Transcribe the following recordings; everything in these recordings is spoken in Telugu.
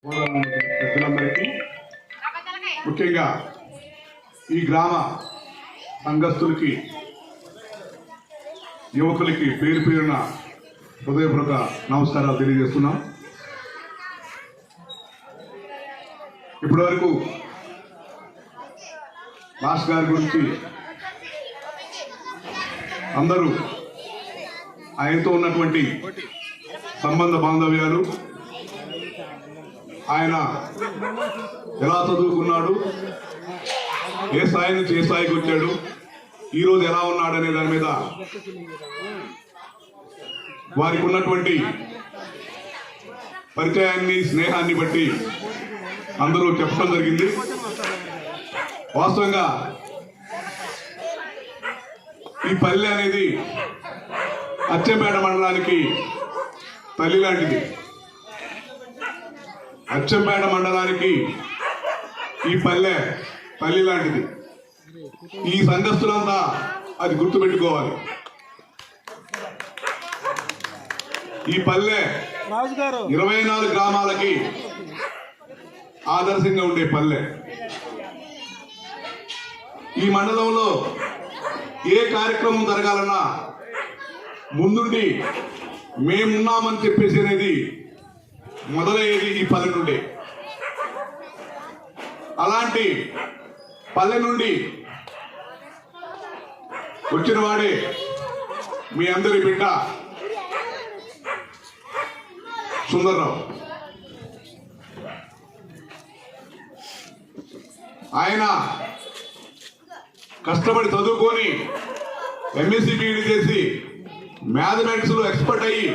పెద్దలందరికీ ముఖ్యంగా ఈ గ్రామ సంఘస్థులకి యువకులకి పేరు పేరున హృదయపూర్వక నమస్కారాలు తెలియజేస్తున్నాం. ఇప్పటి వరకు మాస్టర్ గారి గురించి అందరూ ఆయనతో ఉన్నటువంటి సంబంధ బాంధవ్యాలు, ఆయన ఎలా చదువుకున్నాడు, ఏ స్థాయి నుంచి ఏ స్థాయికి వచ్చాడు, ఈరోజు ఎలా ఉన్నాడు అనే దాని మీద వారికి ఉన్నటువంటి పరిచయాన్ని, స్నేహాన్ని బట్టి అందరూ చెప్పడం జరిగింది. వాస్తవంగా ఈ పల్లె అనేది అచ్చంపేట మండలానికి తల్లి లాంటిది. అచ్చంపేట మండలానికి ఈ పల్లె తల్లి లాంటిది. ఈ సంఘస్థులంతా అది గుర్తుపెట్టుకోవాలి. ఈ పల్లె 24 గ్రామాలకి ఆదర్శంగా ఉండే పల్లె. ఈ మండలంలో ఏ కార్యక్రమం జరగాలన్నా ముందుండి మేమున్నామని చెప్పేసి అనేది మొదలయ్యేది ఈ పల్లె నుండి. అలాంటి పల్లె నుండి వచ్చిన వాడే మీ అందరి బిడ్డ సుందర్రావు. ఆయన కష్టపడి చదువుకొని ఎంఎస్సీ బీఈడీ చేసి మ్యాథమెటిక్స్ లో ఎక్స్పర్ట్ అయ్యి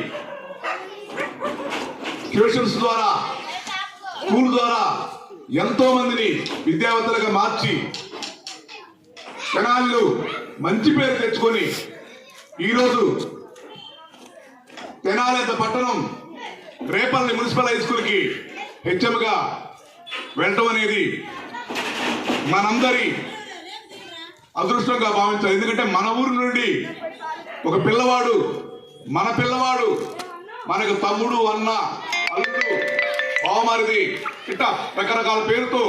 ట్యూషన్స్ ద్వారా, స్కూల్ ద్వారా ఎంతో మందిని విద్యావంతులుగా మార్చి తెనాలిలో మంచి పేరు తెచ్చుకొని ఈరోజు తెనాలి పట్టణం రేపల్లి మున్సిపల్ హై స్కూల్కి హెచ్ఎంగా వెళ్ళటం అనేది మనందరి అదృష్టంగా భావించాలి. ఎందుకంటే మన ఊరి నుండి ఒక పిల్లవాడు, మన పిల్లవాడు, మనకు తమ్ముడు, అన్న, అల్లుడు, బావమరిది ఇట్లా రకరకాల పేరుతో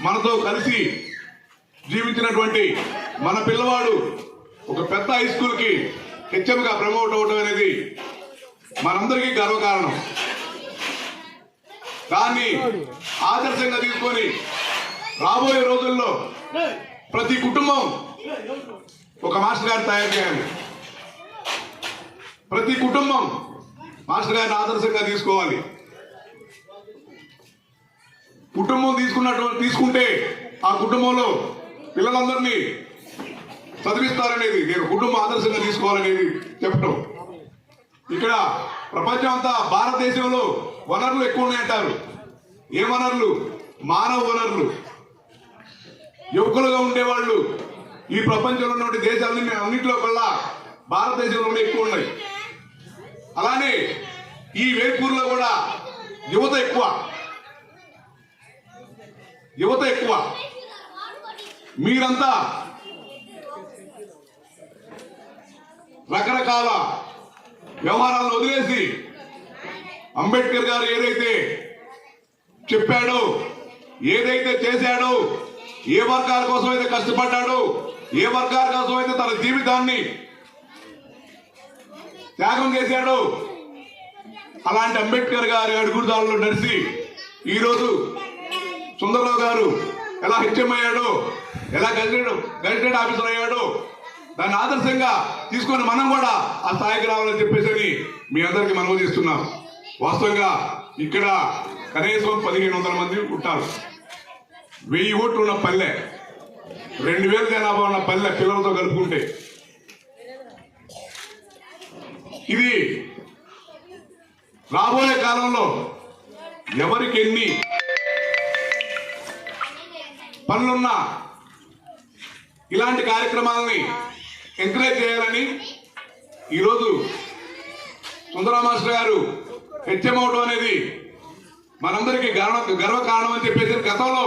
మనతో కలిసి జీవించినటువంటి మన పిల్లవాడు ఒక పెద్ద హై స్కూల్కి హెచ్ఎంగా ప్రమోట్ అవడం అనేది మనందరికీ గర్వకారణం. దాన్ని ఆదర్శంగా తీసుకొని రాబోయే రోజుల్లో ప్రతి కుటుంబం ఒక మాస్టర్ గారిని తయారు చేయాలి. ప్రతి కుటుంబం మాస్టర్ గారిని ఆదర్శంగా తీసుకోవాలి. కుటుంబం తీసుకుంటే ఆ కుటుంబంలో పిల్లలందరినీ చదివిస్తారనేది నేను కుటుంబం ఆదర్శంగా తీసుకోవాలనేది చెప్పటం. ఇక్కడ ప్రపంచం అంతా భారతదేశంలో వనరులు ఎక్కువ ఉన్నాయంటారు. ఏ వనరులు? మానవ వనరులు. యువకులుగా ఉండేవాళ్ళు ఈ ప్రపంచంలో ఉన్న దేశాలన్నింటిలో కల్లా భారతదేశంలోనే ఎక్కువ ఉన్నాయి. అలానే ఈ వేల్పూర్లో కూడా యువత ఎక్కువ. మీరంతా రకరకాల వ్యవహారాలను వదిలేసి అంబేద్కర్ గారు ఏదైతే చెప్పాడో, ఏదైతే చేశాడో, ఏ వర్గాల కోసం అయితే కష్టపడ్డాడో, ఏ వర్గాల కోసం అయితే తన జీవితాన్ని త్యాగం చేశాడో, అలాంటి అంబేద్కర్ గారి అడుగుదారులు నడిచి ఈరోజు సుందర్రావు గారు ఎలా హెచ్ఎం అయ్యాడో, ఎలా గజిటెడ్ ఆఫీసర్ అయ్యాడో, దాన్ని ఆదర్శంగా తీసుకొని మనం కూడా ఆ స్థాయికి రావాలని చెప్పేసి మీ అందరికీ మనవి చేస్తున్నాం. వాస్తవంగా ఇక్కడ కనీసం 1500 మంది ఉంటారు. 1000 ఓట్లు ఉన్న పల్లె, 2000 జనాభా ఉన్న పల్లె పిల్లలతో కలుపుకుంటే. ఇది రాబోయే కాలంలో ఎవరికి ఎన్ని పనులున్నా ఇలాంటి కార్యక్రమాలని ఎంకరేజ్ చేయాలని ఈరోజు సుందరరావు మాస్టర్ గారు హెచ్ఎం అవడం అనేది మనందరికీ గర్వకారణం అని చెప్పేసి గతంలో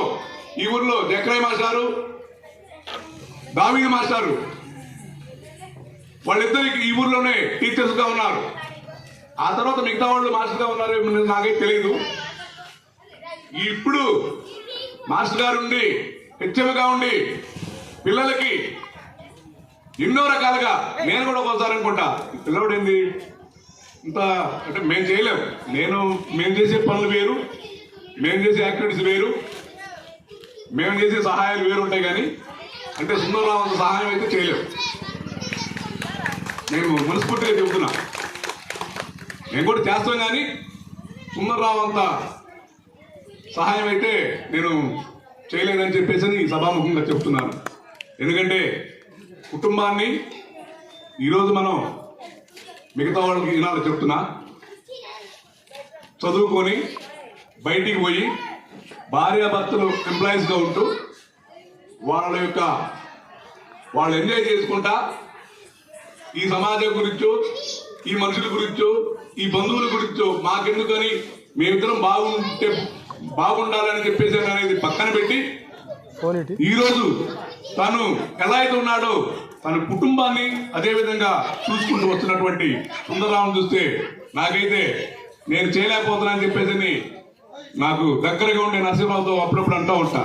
ఈ ఊర్లో జక్రయ్య మాస్టారు, దావీద్ మాస్టారు వాళ్ళిద్దరికి ఈ ఊర్లోనే టీచర్స్ గా ఉన్నారు. ఆ తర్వాత మిగతా వాళ్ళు మాస్టర్ గా ఉన్నారు నాకైతే తెలియదు. ఇప్పుడు మాస్టర్ గారు ఉండి హెచ్ఎంగా ఉండి పిల్లలకి ఎన్నో రకాలుగా నేను కూడా ఒకసారి అనుకుంటా పిల్లవాడు ఏంది ఇంత అంటే మేము చేయలేము. మేము చేసే పనులు వేరు, మేము చేసే యాక్టివిటీస్ వేరు, మేము చేసే సహాయాలు వేరు ఉంటాయి. కానీ అంటే సుందరరావు అంత సహాయం అయితే చేయలేము. నేను మనస్ఫూర్తిగా చెబుతున్నా, మేము కూడా చేస్తాం. కానీ సుందరరావు అంత సహాయం అయితే నేను చేయలేదని చెప్పేసి ఈ సభాముఖంగా చెప్తున్నాను. ఎందుకంటే కుటుంబాన్ని ఈరోజు మనం మిగతా వాళ్ళకి ఈనాడు చెప్తున్నా, చదువుకొని బయటికి పోయి భార్యాభర్తలు ఎంప్లాయీస్గా ఉంటూ వాళ్ళు ఎంజాయ్ చేసుకుంటా ఈ సమాజం గురించో, ఈ మనుషుల గురించో, ఈ బంధువుల గురించో మాకెందుకని మేమిద్దరం బాగుండాలని చెప్పేసి అనేది పక్కన పెట్టి ఈరోజు తను ఎలా అయితే ఉన్నాడో తన కుటుంబాన్ని అదే విధంగా చూసుకుంటూ వస్తున్నటువంటి సుందరరావును చూస్తే నాకైతే నేను చేయలేకపోతున్నానని చెప్పేసి నాకు దగ్గరగా ఉండే నరసింహరావుతో అప్పుడప్పుడు అంటూ ఉంటా.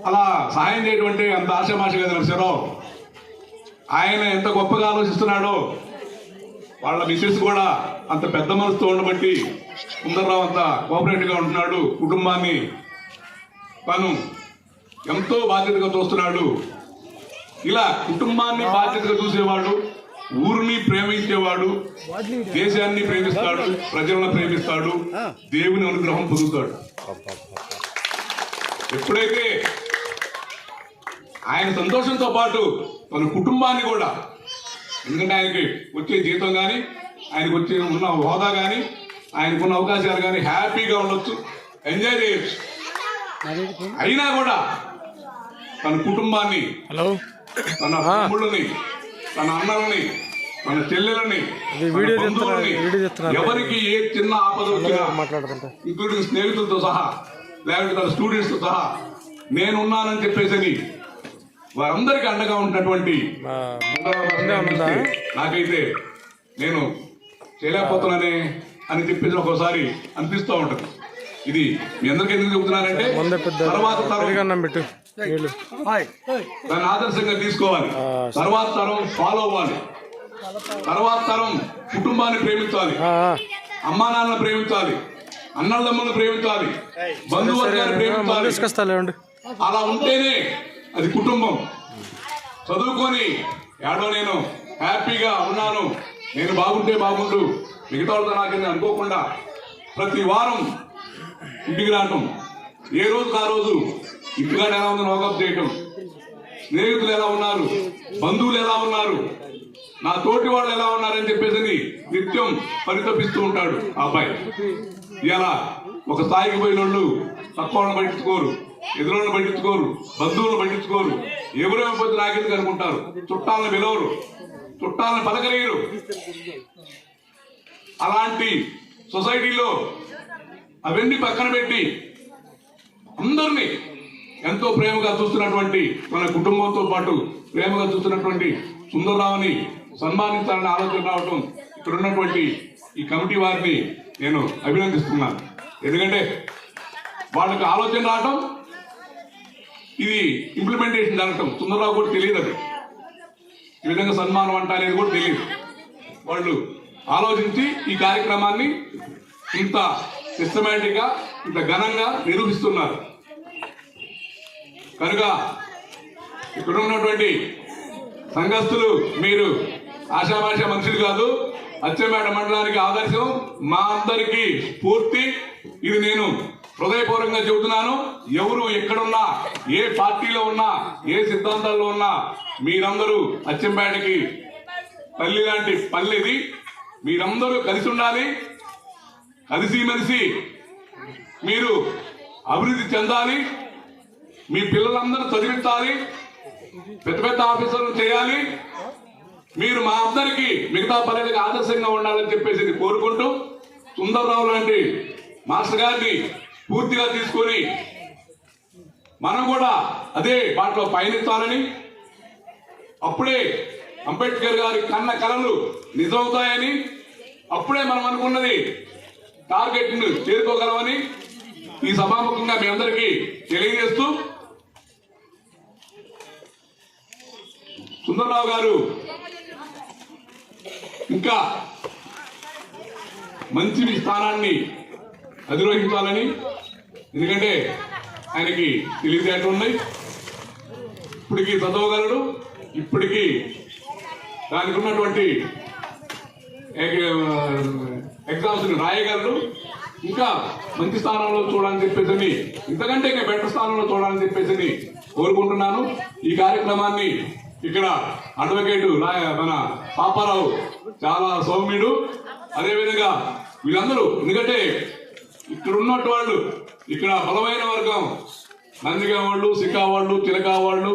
అలా సహాయం చేయటువంటి అంత ఆశామాష కదా నరసింహరావు. ఆయన ఎంత గొప్పగా ఆలోచిస్తున్నాడో వాళ్ళ మిసెస్ కూడా అంత పెద్ద మనసుతో ఉండబట్టి సుందరరావు అంత కోఆపరేటివ్గా ఉంటున్నాడు. కుటుంబాన్ని తను ఎంతో బాధ్యతగా చూస్తున్నాడు. ఇలా కుటుంబాన్ని బాధ్యతగా చూసేవాడు, ఊరిని ప్రేమించేవాడు, దేశాన్ని ప్రేమిస్తాడు, ప్రజలను ప్రేమిస్తాడు, దేవుని అనుగ్రహం పొందుతాడు. ఎప్పుడైతే ఆయన సంతోషంతో పాటు తన కుటుంబాన్ని కూడా, ఎందుకంటే ఆయనకి వచ్చే జీతం కానీ, ఆయనకు వచ్చే ఉన్న హోదా కానీ, ఆయనకున్న అవకాశాలు కానీ హ్యాపీగా ఉండొచ్చు, ఎంజాయ్ చేయొచ్చు. అయినా కూడా తన కుటుంబాన్ని, తన తమ్ముళ్ళని, తన అన్నలని, తన చెల్లెలని, ఎవరికి ఏ చిన్న ఆపద వచ్చినా ఇంక్లూడింగ్ స్నేహితులతో సహా లేకపోతే తన స్టూడెంట్స్ తో సహా నేనున్నానని చెప్పేసి వారందరికీ అండగా ఉన్నటువంటి నాకైతే నేను చేయలేకపోతున్నానే అని చెప్పేసి ఒక్కోసారి అనిపిస్తూ ఉంటది. ఇది మీ అందరికీ ఎందుకు చెబుతున్నానంటే తర్వాత దాన్ని ఆదర్శంగా తీసుకోవాలి, తర్వాత తరం ఫాలో అవ్వాలి, తర్వాత తరం కుటుంబాన్ని ప్రేమించాలి, అమ్మా నాన్నలను ప్రేమించాలి, అన్నదమ్ములను ప్రేమించాలి, బంధువర్గాన్ని ప్రేమించాలి. అలా ఉంటేనే అది కుటుంబం. చదువుకొని ఏడో నేను హ్యాపీగా ఉన్నాను, నేను బాగుంటే బాగుండు, మిగతా వాళ్ళతో నాకేంది అనుకోకుండా ప్రతి వారం ఇంటికి రావటం, ఏ రోజుకు ఆ రోజు ఇంటికాడ ఎలా ఉందని వాకప్ చేయటం, స్నేహితులు ఎలా ఉన్నారు, బంధువులు ఎలా ఉన్నారు, నా తోటి వాళ్ళు ఎలా ఉన్నారని చెప్పేసి నిత్యం పరితపిస్తూ ఉంటాడు ఆ అబ్బాయి. ఇలా ఒక స్థాయికి పోయిన వాళ్ళు తక్కువ వాళ్ళని పట్టించుకోరు, ఎదురులను పట్టించుకోరు, బంధువులను పట్టించుకోరు, ఎవరేమైపోతే నాకెందుకు అనుకుంటారు, చుట్టాలను పిలవరు, చుట్టాలను పలకలేరు. అలాంటి సొసైటీలో అవన్నీ పక్కన పెట్టి అందరినీ ఎంతో ప్రేమగా చూస్తున్నటువంటి మన కుటుంబంతో పాటు ప్రేమగా చూస్తున్నటువంటి సుందరరావుని సన్మానించాలని ఆలోచన రావటం ఇక్కడ ఉన్నటువంటి ఈ కమిటీ వారిని నేను అభినందిస్తున్నాను. ఎందుకంటే వాళ్ళకి ఆలోచన రావటం, ఇది ఇంప్లిమెంటేషన్ జరగటం సుందరరావు కూడా తెలియదు. అది ఈ విధంగా సన్మానం అంట అనేది కూడా తెలియదు. వాళ్ళు ఆలోచించి ఈ కార్యక్రమాన్ని ఇంత సిస్టమేటిక్ గా, ఇంత ఘనంగా నిరూపిస్తున్నారు. కనుక ఇక్కడ ఉన్నటువంటి సంఘస్థులు మీరు ఆశామాష మనుషులు కాదు, అచ్చంపేట మండలానికి ఆదర్శం, మా అందరికీ స్ఫూర్తి. ఇది నేను హృదయపూర్వకంగా చెబుతున్నాను. ఎవరు ఎక్కడున్నా, ఏ పార్టీలో ఉన్నా, ఏ సిద్ధాంతాల్లో ఉన్నా, మీరందరూ అచ్చంపేటకి తల్లి లాంటి పల్లెది. మీరందరూ కలిసి ఉండాలి, కలిసిమెలిసి మీరు అభివృద్ధి చెందాలి, మీ పిల్లలందరూ చదివించాలి, పెద్ద పెద్ద ఆఫీసర్లు చేయాలి. మీరు మా అందరికీ మిగతా పల్లెలకు ఆదర్శంగా ఉండాలని చెప్పేసి కోరుకుంటూ, సుందరరావు లాంటి మాస్టర్ గారిని పూర్తిగా తీసుకొని మనం కూడా అదే బాటలో పయనిస్తానని, అప్పుడే అంబేద్కర్ గారి కన్న కలలు నిజమవుతాయని, అప్పుడే మనం అనుకున్నది టార్గెట్ ను చేరుకోగలమని ఈ సభాముఖంగా మీ అందరికీ తెలియజేస్తూ, సుందరరావు గారు ఇంకా మంచి స్థానాన్ని అధిరోహించాలని, ఎందుకంటే ఆయనకి తెలివితేటలు ఉన్నాయి, ఇప్పటికీ చదవగలడు, ఇప్పటికీ దానికి ఉన్నటువంటి ఎగ్జామ్స్ రాయగలరు, ఇంకా మంచి స్థానంలో చూడాలని చెప్పేసి, ఇంతకంటే ఇంకా బెటర్ స్థానంలో చూడాలని చెప్పేసి కోరుకుంటున్నాను. ఈ కార్యక్రమాన్ని ఇక్కడ అడ్వకేట్ మన పాపారావు చాలా సౌమ్యుడు, అదేవిధంగా వీళ్ళందరూ, ఎందుకంటే ఇక్కడ ఉన్నట్టు వాళ్ళు, ఇక్కడ బలమైన వర్గం నందిగా వాళ్ళు, సిక్కా వాళ్ళు, చిలకా వాళ్ళు,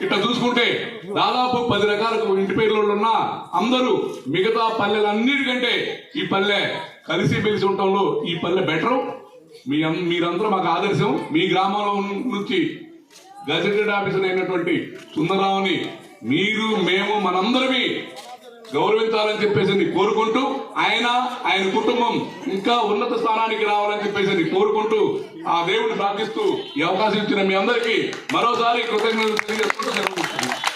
ఇట్లా చూసుకుంటే దాదాపు 10 రకాల ఇంటి పేర్లు ఉన్న అందరూ మిగతా పల్లెలన్నిటికంటే ఈ పల్లె కలిసి మెలిసి ఉండటంలో ఈ పల్లె బెటరు. మీరందరూ మాకు ఆదర్శం. మీ గ్రామంలో నుంచి గజెటెడ్ ఆఫీసర్ అయినటువంటి సుందరరావుని మీరు, మేము, మనందరమీ గౌరవించాలని చెప్పేసి కోరుకుంటూ, ఆయన కుటుంబం ఇంకా ఉన్నత స్థానానికి రావాలని చెప్పేసి కోరుకుంటూ, ఆ దేవుడిని ప్రార్థిస్తూ ఈ అవకాశం ఇచ్చిన మీ అందరికీ మరోసారి కృతజ్ఞతలు తెలియజేసుకుంటూ సెలవు.